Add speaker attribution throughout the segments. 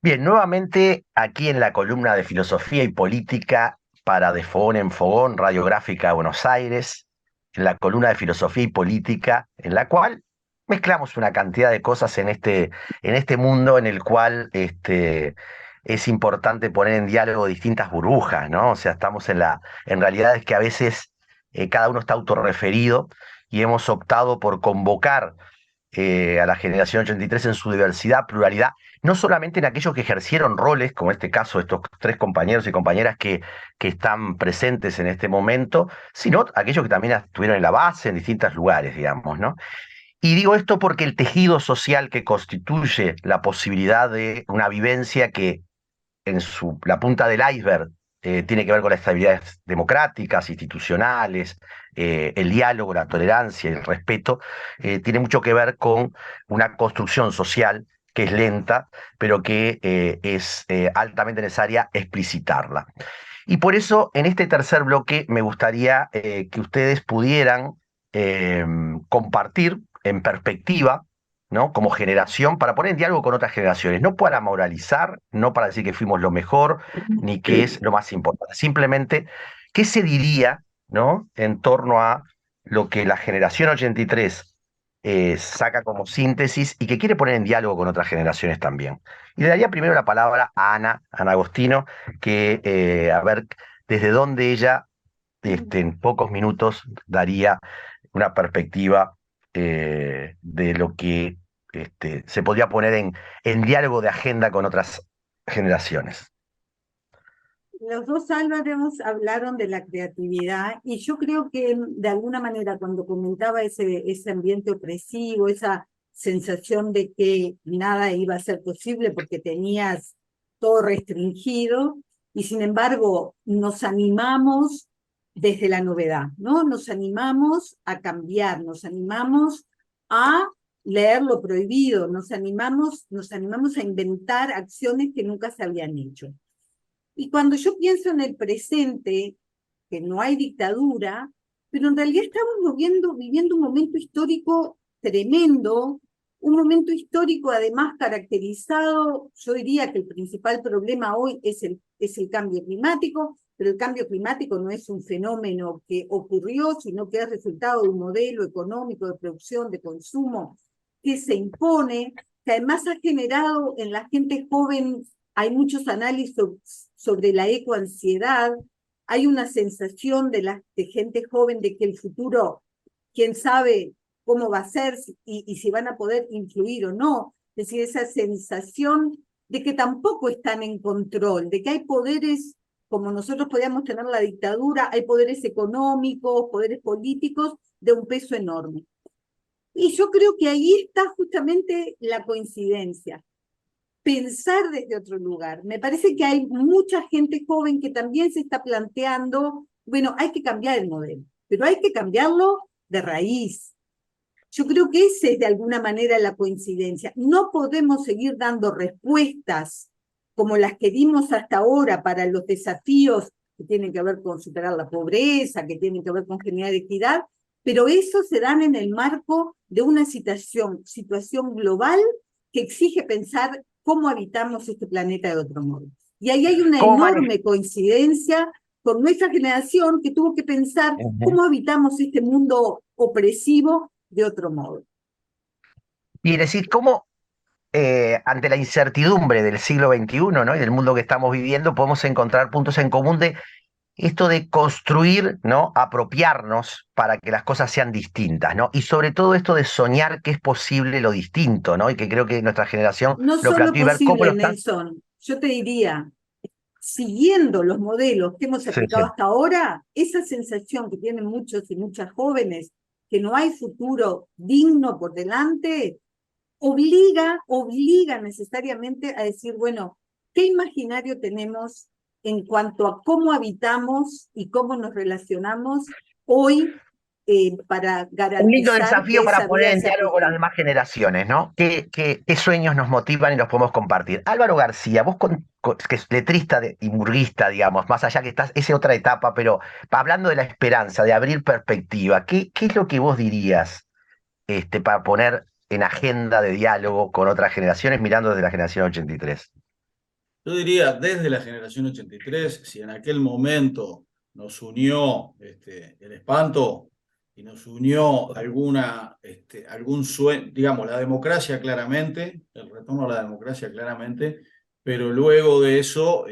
Speaker 1: Bien, nuevamente aquí en la columna de Filosofía y Política para De Fogón en Fogón, Radiográfica de Buenos Aires, en la columna de Filosofía y Política, en la cual mezclamos una cantidad de cosas en este mundo en el cual es importante poner en diálogo distintas burbujas, ¿no? O sea, estamos en realidad es que a veces cada uno está autorreferido y hemos optado por convocar a la generación 83 en su diversidad, pluralidad, no solamente en aquellos que ejercieron roles, como este caso, estos tres compañeros y compañeras que están presentes en este momento, sino aquellos que también estuvieron en la base, en distintos lugares, digamos, ¿no? Y digo esto porque el tejido social que constituye la posibilidad de una vivencia que la punta del iceberg tiene que ver con las estabilidades democráticas, institucionales, el diálogo, la tolerancia, el respeto, tiene mucho que ver con una construcción social que es lenta, pero que es altamente necesaria explicitarla. Y por eso, en este tercer bloque, me gustaría que ustedes pudieran eh, compartir en perspectiva, ¿no? Como generación, para poner en diálogo con otras generaciones, no para moralizar, no para decir que fuimos lo mejor, ni que es lo más importante. Simplemente, ¿qué se diría, ¿no? En torno a lo que la generación 83 saca como síntesis y que quiere poner en diálogo con otras generaciones también? Y le daría primero la palabra a Ana Agostino, que a ver desde dónde ella, en pocos minutos, daría una perspectiva de lo que se podría poner en diálogo de agenda con otras generaciones.
Speaker 2: Los dos Álvaros hablaron de la creatividad y yo creo que de alguna manera cuando comentaba ese ambiente opresivo, esa sensación de que nada iba a ser posible porque tenías todo restringido y sin embargo nos animamos desde la novedad, ¿no? Nos animamos a cambiar, nos animamos a leer lo prohibido, nos animamos a inventar acciones que nunca se habían hecho. Y cuando yo pienso en el presente, que no hay dictadura, pero en realidad estamos viviendo un momento histórico tremendo, un momento histórico además caracterizado, yo diría que el principal problema hoy es el cambio climático, pero el cambio climático no es un fenómeno que ocurrió, sino que es resultado de un modelo económico de producción, de consumo, que se impone, que además ha generado en la gente joven, hay muchos análisis sobre la ecoansiedad, hay una sensación de gente joven de que el futuro, quién sabe cómo va a ser y si van a poder influir o no. Es decir, esa sensación de que tampoco están en control, de que hay poderes, como nosotros podíamos tener la dictadura, hay poderes económicos, poderes políticos de un peso enorme. Y yo creo que ahí está justamente la coincidencia, pensar desde otro lugar. Me parece que hay mucha gente joven que también se está planteando, bueno, hay que cambiar el modelo, pero hay que cambiarlo de raíz. Yo creo que esa es de alguna manera la coincidencia. No podemos seguir dando respuestas como las que dimos hasta ahora para los desafíos que tienen que ver con superar la pobreza, que tienen que ver con generar equidad, pero eso se dan en el marco de una situación global que exige pensar cómo habitamos este planeta de otro modo. Y ahí hay una
Speaker 1: ¿Cómo maneja?
Speaker 2: enorme coincidencia con nuestra generación que tuvo que pensar
Speaker 1: Ujú.
Speaker 2: cómo habitamos este mundo opresivo de otro modo.
Speaker 1: Y decir, ¿cómo ante la incertidumbre del siglo XXI, ¿no? Y del mundo que estamos viviendo, podemos encontrar puntos en común de esto de construir, ¿no? Apropiarnos para que las cosas sean distintas, ¿no? Y sobre todo esto de soñar que es posible lo distinto, ¿no? Y que creo que nuestra generación
Speaker 2: No
Speaker 1: lo
Speaker 2: solo
Speaker 1: planteó y ver cómo lo
Speaker 2: posible,
Speaker 1: están.
Speaker 2: Nelson, yo te diría, siguiendo los modelos que hemos
Speaker 1: Sí,
Speaker 2: aplicado
Speaker 1: sí.
Speaker 2: hasta ahora, esa sensación que tienen muchos y muchas jóvenes, que no hay futuro digno por delante, obliga necesariamente a decir, bueno, ¿qué imaginario tenemos en cuanto a cómo habitamos y cómo nos relacionamos hoy para
Speaker 1: Un lindo
Speaker 2: garantizar
Speaker 1: desafío
Speaker 2: que
Speaker 1: para
Speaker 2: esa
Speaker 1: poner
Speaker 2: vida
Speaker 1: en
Speaker 2: sea
Speaker 1: diálogo con las
Speaker 2: posible?
Speaker 1: demás generaciones, ¿no? ¿Qué sueños nos motivan y los podemos compartir? Álvaro García, vos que es letrista y murguista, digamos, más allá que estás, esa otra etapa, pero hablando de la esperanza, de abrir perspectiva, ¿qué es lo que vos dirías para poner en agenda de diálogo con otras generaciones, mirando desde la generación 83?
Speaker 3: Yo diría, desde la generación 83, si en aquel momento nos unió el espanto y nos unió algún sueño, digamos, la democracia claramente, el retorno a la democracia claramente, pero luego de eso,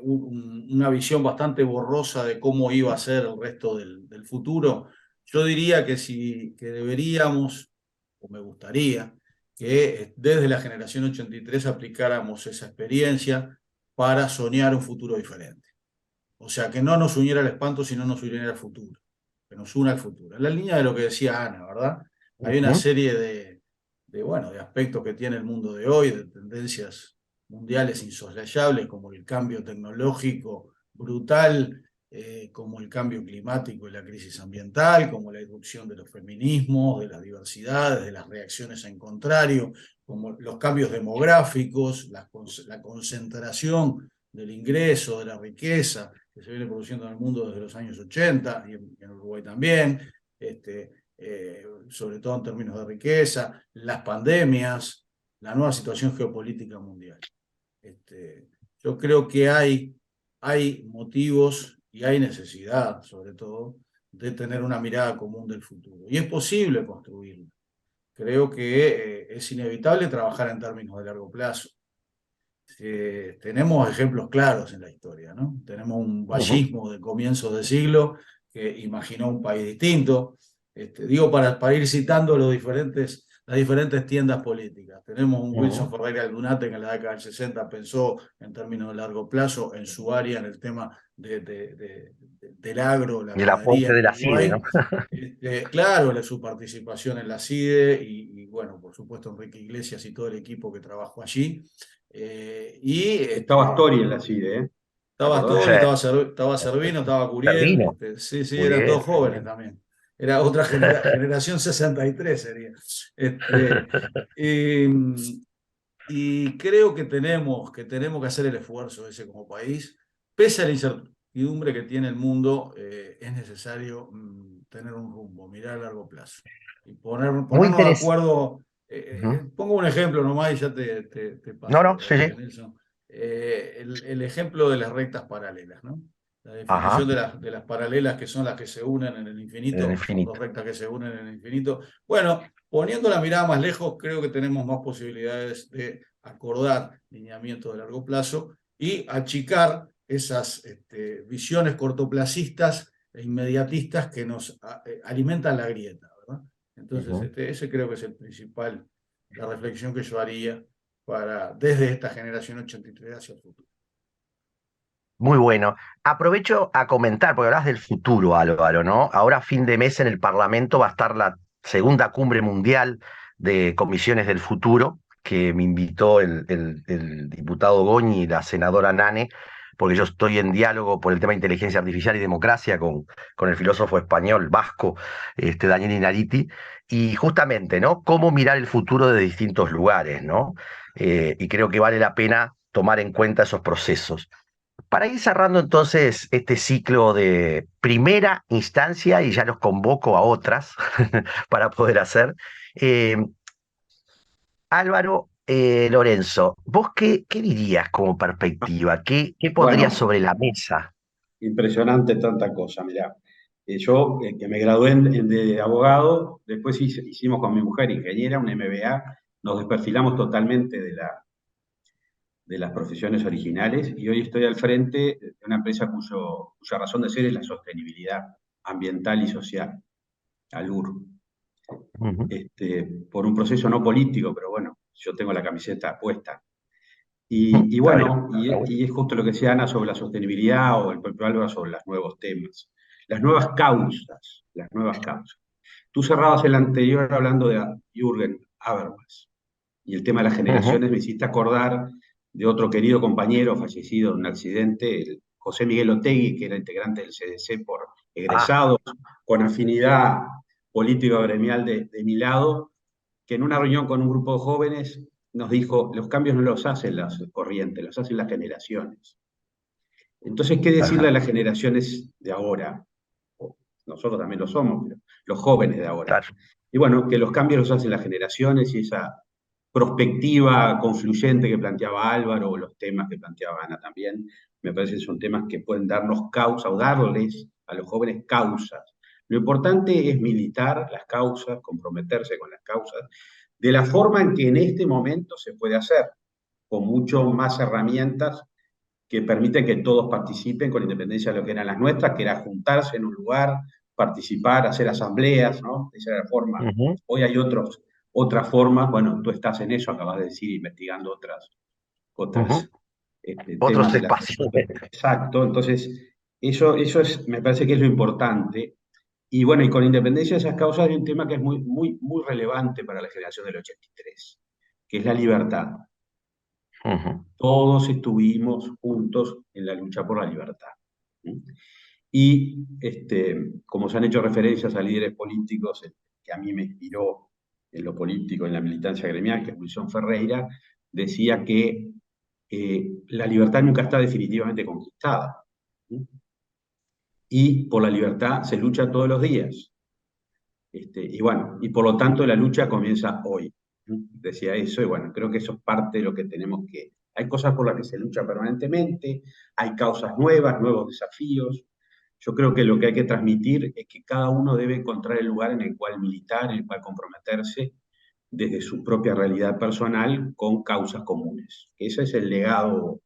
Speaker 3: una visión bastante borrosa de cómo iba a ser el resto del futuro. Yo diría que deberíamos, o me gustaría, que desde la generación 83 aplicáramos esa experiencia para soñar un futuro diferente. O sea, que no nos uniera el espanto, sino nos uniera el futuro, que nos una al futuro. En la línea de lo que decía Ana, ¿verdad? Hay una
Speaker 1: Ujú.
Speaker 3: serie bueno, de aspectos que tiene el mundo de hoy, de tendencias mundiales insoslayables, como el cambio tecnológico brutal, como el cambio climático y la crisis ambiental, como la irrupción de los feminismos, de las diversidades, de las reacciones en contrario, como los cambios demográficos, la concentración del ingreso, de la riqueza que se viene produciendo en el mundo desde los años 80 y en Uruguay también, sobre todo en términos de riqueza, las pandemias, la nueva situación geopolítica mundial. Este, yo creo que hay motivos y hay necesidad, sobre todo, de tener una mirada común del futuro. Y es posible construirlo. Creo que es inevitable trabajar en términos de largo plazo. Tenemos ejemplos claros en la historia, ¿no? Tenemos un
Speaker 1: Ujú.
Speaker 3: vallismo de comienzos de siglo que imaginó un país distinto. Digo, para ir citando las diferentes tiendas políticas. Tenemos un Wilson
Speaker 1: Ujú.
Speaker 3: Ferreira Aldunate que en la década del 60 pensó en términos de largo plazo en su área, en el tema del agro, la
Speaker 1: Y el
Speaker 3: ganadería
Speaker 1: aporte
Speaker 3: en
Speaker 1: de la CIDE,
Speaker 3: Uruguay.
Speaker 1: ¿no?
Speaker 3: Claro, su participación en la CIDE bueno, por supuesto, Enrique Iglesias y todo el equipo que trabajó allí. Y
Speaker 4: Estaba Astori en la CIDE, ¿eh? ¿Te
Speaker 3: estaba
Speaker 4: acordás?
Speaker 1: Sí.
Speaker 3: Astori, estaba Servino, estaba Curiel,
Speaker 1: Servino.
Speaker 3: sí, sí,
Speaker 1: Muy
Speaker 3: eran
Speaker 1: bien,
Speaker 3: todos
Speaker 1: muy
Speaker 3: jóvenes
Speaker 1: bien.
Speaker 3: también. Era otra generación 63 sería. Este, y, y creo que tenemos que hacer el esfuerzo ese como país. Pese a la incertidumbre que tiene el mundo, es necesario tener un rumbo, mirar a largo plazo y
Speaker 1: Muy
Speaker 3: ponernos de
Speaker 1: interesante.
Speaker 3: acuerdo.
Speaker 1: Ujú.
Speaker 3: Pongo un ejemplo nomás y ya te
Speaker 1: No,
Speaker 3: paso,
Speaker 1: no, sí, sí.
Speaker 3: Nelson. El ejemplo de las rectas paralelas, ¿no? La definición
Speaker 1: Ajá,
Speaker 3: de las paralelas que son las que se unen en el
Speaker 1: en el
Speaker 3: infinito, son dos
Speaker 1: infinito.
Speaker 3: rectas que se unen en el infinito. Bueno, poniendo la mirada más lejos, creo que tenemos más posibilidades de acordar lineamientos de largo plazo y achicar esas visiones cortoplacistas e inmediatistas que nos alimentan la grieta, ¿verdad? Entonces,
Speaker 1: Ujú.
Speaker 3: ese creo que es la reflexión que yo haría desde esta generación 83 hacia el futuro.
Speaker 1: Muy bueno. Aprovecho a comentar, porque hablas del futuro, Álvaro, ¿no? Ahora, a fin de mes, en el Parlamento va a estar la segunda cumbre mundial de comisiones del futuro, que me invitó el diputado Goñi y la senadora Nane, porque yo estoy en diálogo por el tema de inteligencia artificial y democracia con el filósofo español vasco, Daniel Inariti, y justamente, ¿no? Cómo mirar el futuro de distintos lugares, ¿no? Y creo que vale la pena tomar en cuenta esos procesos. Para ir cerrando entonces este ciclo de primera instancia, y ya los convoco a otras para poder hacer, eh, Álvaro, Lorenzo, ¿vos qué dirías como perspectiva? ¿Qué pondrías
Speaker 4: Bueno,
Speaker 1: sobre la mesa?
Speaker 4: impresionante tanta cosa, mirá. Yo, que me gradué de abogado, después hicimos con mi mujer ingeniera, un MBA, nos desperfilamos totalmente de las profesiones originales y hoy estoy al frente de una empresa cuya razón de ser es la sostenibilidad ambiental y social, ALUR.
Speaker 1: Ujú.
Speaker 4: Por un proceso no político, pero bueno, yo tengo la camiseta puesta. Y
Speaker 1: Está bien,
Speaker 4: bueno,
Speaker 1: está bueno.
Speaker 4: y es justo lo que decía Ana sobre la sostenibilidad o el propio Álvaro sobre los nuevos temas, las nuevas causas, las nuevas causas. Tú cerrabas el anterior hablando de Jürgen Habermas y el tema de las
Speaker 1: Ujú.
Speaker 4: generaciones me hiciste acordar de otro querido compañero fallecido en un accidente, el José Miguel Otegui, que era integrante del CDC por
Speaker 1: Ah,
Speaker 4: egresados, con afinidad política gremial de mi lado, que en una reunión con un grupo de jóvenes nos dijo, los cambios no los hacen las corrientes, los hacen las generaciones. Entonces, ¿qué decirle a
Speaker 1: ajá,
Speaker 4: las generaciones de ahora? Nosotros también lo somos, pero los jóvenes de ahora.
Speaker 1: claro.
Speaker 4: Y bueno, que los cambios los hacen las generaciones y esa prospectiva confluyente que planteaba Álvaro, o los temas que planteaba Ana también, me parece que son temas que pueden darnos causa o darles a los jóvenes causas. Lo importante es militar las causas, comprometerse con las causas, de la forma en que en este momento se puede hacer, con mucho más herramientas que permiten que todos participen con independencia de lo que eran las nuestras, que era juntarse en un lugar, participar, hacer asambleas, ¿no? Esa era la forma. Hoy hay otras formas, bueno, tú estás en eso, acabas de decir, investigando otros temas
Speaker 1: espacios.
Speaker 4: Exacto, entonces eso me parece que es lo importante. Y bueno, y con independencia de esas causas hay un tema que es muy, muy, muy relevante para la generación del 83, que es la libertad. Todos estuvimos juntos en la lucha por la libertad. Y como se han hecho referencias a líderes políticos, que a mí me inspiró en lo político, en la militancia gremial, que es Wilson Ferreira, decía que la libertad nunca está definitivamente conquistada. Y por la libertad se lucha todos los días. Y bueno, y por lo tanto la lucha comienza hoy. Decía eso, y bueno, creo que eso es parte de lo que tenemos que... Hay cosas por las que se lucha permanentemente, hay causas nuevas, nuevos desafíos. Yo creo que lo que hay que transmitir es que cada uno debe encontrar el lugar en el cual militar, en el cual comprometerse desde su propia realidad personal con causas comunes. Ese es el legado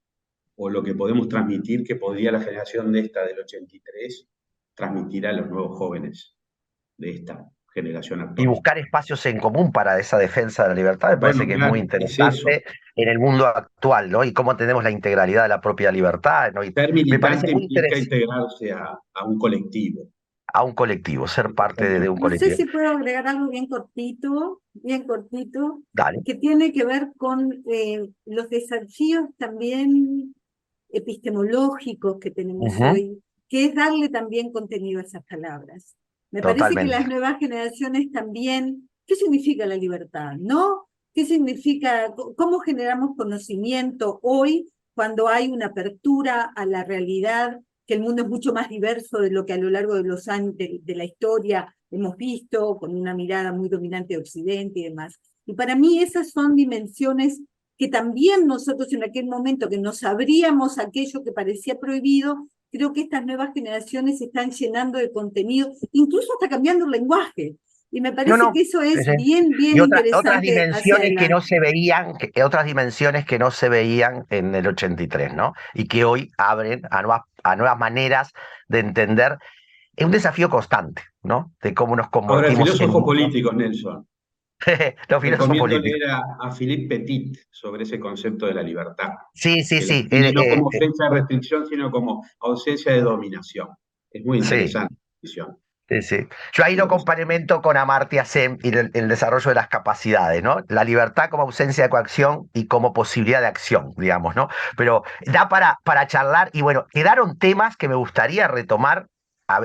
Speaker 4: o lo que podemos transmitir que podría la generación de esta del 83 transmitir a los nuevos jóvenes de esta generación actual.
Speaker 1: Y buscar espacios en común para esa defensa de la libertad me parece que es muy interesante en el mundo actual, ¿no? Y cómo tenemos la integralidad de la propia libertad, ¿no? Y
Speaker 4: ser militante
Speaker 1: me parece muy
Speaker 4: implica integrarse a un colectivo.
Speaker 1: A un colectivo, ser parte de un colectivo.
Speaker 2: No sé si puedo agregar algo bien cortito,
Speaker 1: Dale.
Speaker 2: que tiene que ver con los desafíos también epistemológicos que tenemos hoy, que es darle también contenido a esas palabras. Me parece que las nuevas generaciones también, ¿qué significa la libertad? ¿No? ¿Qué significa, cómo generamos conocimiento hoy cuando hay una apertura a la realidad, que el mundo es mucho más diverso de lo que a lo largo de los años de la historia hemos visto, con una mirada muy dominante de Occidente y demás? Y para mí esas son dimensiones que también nosotros en aquel momento que no sabríamos aquello que parecía prohibido, creo que estas nuevas generaciones se están llenando de contenido, incluso hasta cambiando el lenguaje. Y me parece que eso es bien interesante.
Speaker 1: Otras dimensiones que no se veían, otras dimensiones que no se veían en el 83, ¿no? Y que hoy abren a nuevas maneras de entender. Es un desafío constante, ¿no? De cómo nos convertimos.
Speaker 4: Ahora, filósofos políticos, Nelson.
Speaker 1: Los filósofos políticos.
Speaker 4: Leer a Philippe Petit sobre ese concepto de la libertad.
Speaker 1: Sí.
Speaker 4: No como ausencia de restricción, sino como ausencia de dominación. Es muy interesante la visión.
Speaker 1: Sí. Yo ahí lo complemento con Amartya Sen y el desarrollo de las capacidades, ¿no? La libertad como ausencia de coacción y como posibilidad de acción, digamos, ¿no? Pero da para charlar y bueno, quedaron temas que me gustaría retomar.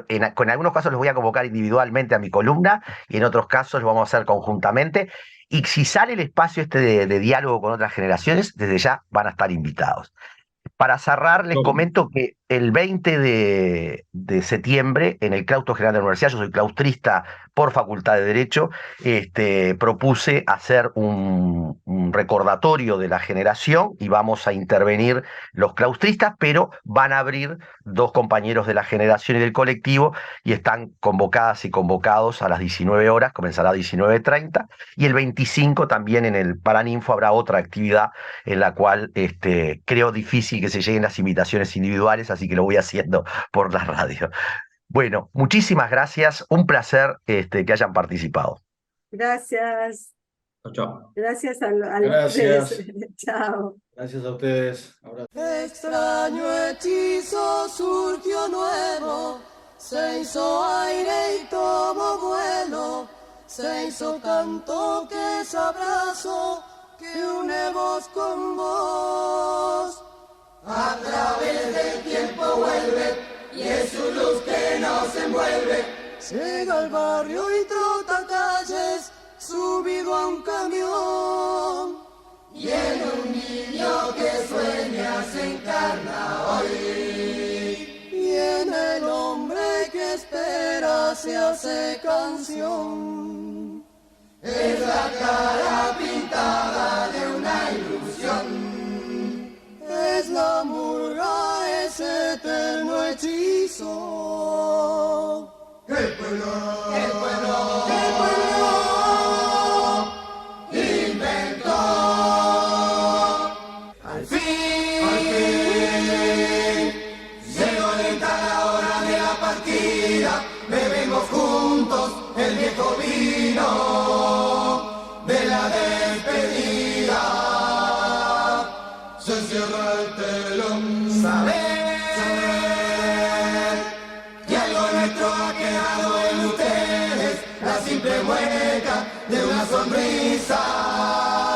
Speaker 1: En algunos casos los voy a convocar individualmente a mi columna y en otros casos lo vamos a hacer conjuntamente. Y si sale el espacio de diálogo con otras generaciones, desde ya van a estar invitados. Para cerrar, les comento que el 20 de septiembre, en el claustro general de la universidad, yo soy claustrista por Facultad de Derecho, propuse hacer un recordatorio de la generación y vamos a intervenir los claustristas, pero van a abrir dos compañeros de la generación y del colectivo y están convocadas y convocados a las 19 horas, comenzará a 19:30, y el 25 también en el Paraninfo habrá otra actividad en la cual creo difícil que se lleguen las invitaciones individuales, así que lo voy haciendo por la radio. Bueno, muchísimas gracias, un placer que hayan participado.
Speaker 2: Gracias.
Speaker 4: Chao.
Speaker 2: Gracias a
Speaker 3: Gracias.
Speaker 2: Chao.
Speaker 3: Gracias a ustedes.
Speaker 5: Extraño hechizo surgió nuevo, se hizo aire y tomó vuelo, se hizo canto que es abrazo, que une voz con voz. A través del tiempo vuelve y es su luz que nos envuelve. Llega al barrio y trota calles, subido a un camión. Y en un niño que sueña se encarna hoy. Y en el hombre que espera se hace canción. Es la cara pintada hechizo. El pueblo inventó. Al fin llegó lenta la hora de la partida. Bebemos juntos el viejo vino de la despedida. Se cierra el telón. Saber que algo nuestro ha quedado en ustedes, la simple mueca de una sonrisa.